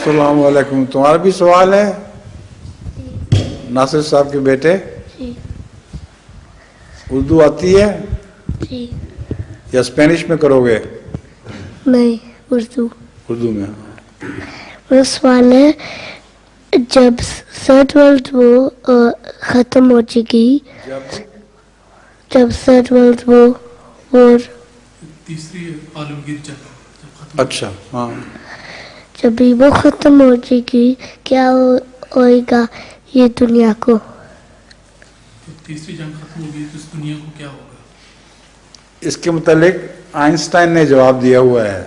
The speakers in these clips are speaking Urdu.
السلام علیکم. تمہارا بھی سوال ہے ناصر صاحب کے بیٹے؟ جی. اردو آتی ہے جی. یا اسپینش میں کرو گے؟ نہیں، اردو. اردو میں. میرا سوال ہے جب سرڈ ورلڈ وار ختم ہو جائے گی، جب سرڈ ورلڈ وار تیسری عالمگیر جنگ جب ختم، اچھا ہاں، جب بھی وہ ختم ہو جائے گی کیا ہوئے گا یہ دنیا کو؟ جب تیسری جنگ ختم ہوگی تو اس دنیا کو کیا ہوگا؟ اس کے متعلق آئنسٹائن نے جواب دیا ہوا ہے.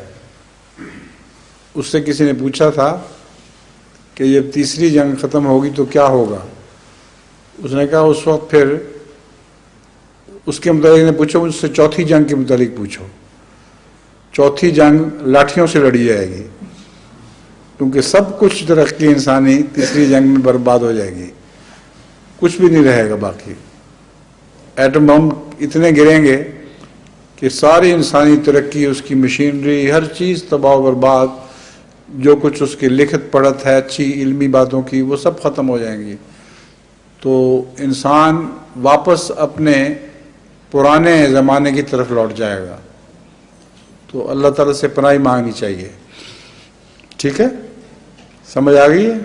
اس سے کسی نے پوچھا تھا کہ جب تیسری جنگ ختم ہوگی تو کیا ہوگا. اس نے کہا اس وقت پھر اس کے متعلق نے پوچھو، مجھ سے چوتھی جنگ کے متعلق پوچھو. چوتھی جنگ لاٹھیوں سے لڑی جائے گی، کیونکہ سب کچھ ترقی انسانی تیسری جنگ میں برباد ہو جائے گی، کچھ بھی نہیں رہے گا باقی. ایٹم بم اتنے گریں گے کہ ساری انسانی ترقی، اس کی مشینری، ہر چیز تباہ و برباد. جو کچھ اس کی لکھت پڑھت ہے اچھی علمی باتوں کی، وہ سب ختم ہو جائیں گی. تو انسان واپس اپنے پرانے زمانے کی طرف لوٹ جائے گا. تو اللہ تعالیٰ سے پناہ مانگنی چاہیے. ٹھیک ہے، سمجھ آ گئی ہے؟